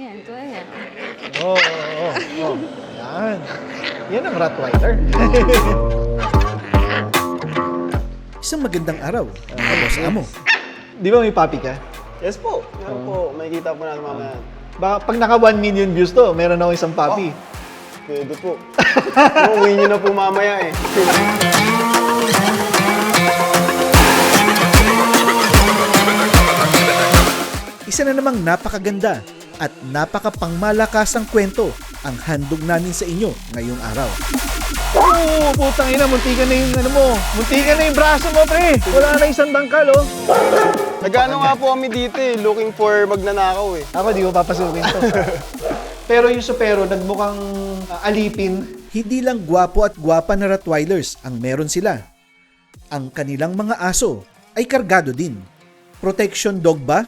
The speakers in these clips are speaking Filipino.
Ayan, ito ayan. Oo, oo, oo. Yan. Yan ang Rottweiler. Isang magandang araw, Boss Amo. Di ba may puppy ka? Yes po. Yan po. Makikita po natin mamaya. Baka pag naka 1 million views to, meron ako isang puppy. Pwede po. Uwi nyo na po mamaya eh. Isa na namang napakaganda at napakapangmalakasang kwento ang handog namin sa inyo ngayong araw. Oo, putang ina, muntikan na yung ano mo. Muntikan na yung braso mo, pre. Wala na isang dangkal, oh. Nagano nga po kami dito eh. Looking for magnanakaw eh. Ako, di ko papasukin to. Pero yung supero, nagmukhang alipin. Hindi lang gwapo at gwapa na Rottweilers ang meron sila. Ang kanilang mga aso ay kargado din. Protection dog ba?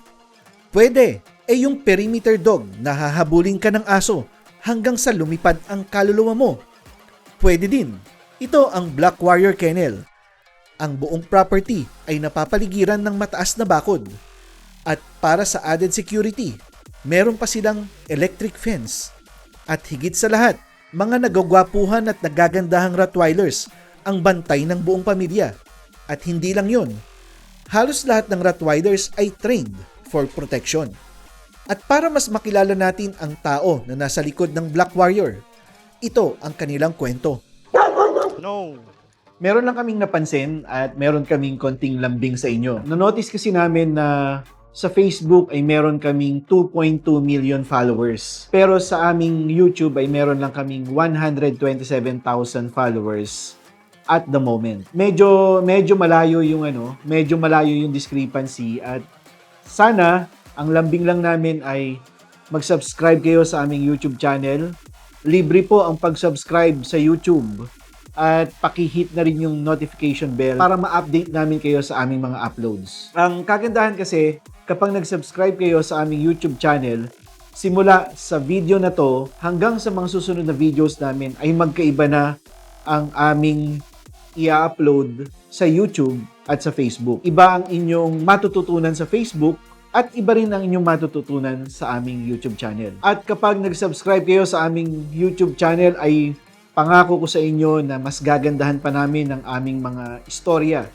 Pwede. Yung perimeter dog na hahabulin ka ng aso hanggang sa lumipad ang kaluluwa mo. Pwede din. Ito ang Black Warrior Kennel. Ang buong property ay napapaligiran ng mataas na bakod. At para sa added security, meron pa silang electric fence. At higit sa lahat, mga nagagwapuhan at nagagandahang Rottweilers ang bantay ng buong pamilya. At hindi lang yun, halos lahat ng Rottweilers ay trained for protection. At para mas makilala natin ang tao na nasa likod ng Black Warrior, ito ang kanilang kwento. No. Meron lang kaming napansin at meron kaming konting lambing sa inyo. Na-notice kasi namin na sa Facebook ay meron kaming 2.2 million followers. Pero sa aming YouTube ay meron lang kaming 127,000 followers at the moment. Medyo malayo yung medyo malayo yung discrepancy at sana ang lambing lang namin ay mag-subscribe kayo sa aming YouTube channel. Libre po ang pag-subscribe sa YouTube at paki-hit na rin yung notification bell para ma-update namin kayo sa aming mga uploads. Ang kagandahan kasi, kapag nag-subscribe kayo sa aming YouTube channel, simula sa video na to hanggang sa mga susunod na videos namin ay magkaiba na ang aming i-upload sa YouTube at sa Facebook. Iba ang inyong matututunan sa Facebook at iba rin ang inyong matututunan sa aming YouTube channel. At kapag nag-subscribe kayo sa aming YouTube channel ay pangako ko sa inyo na mas gagandahan pa namin ang aming mga istorya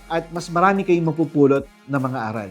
at mas marami kayong mapupulot na mga aral.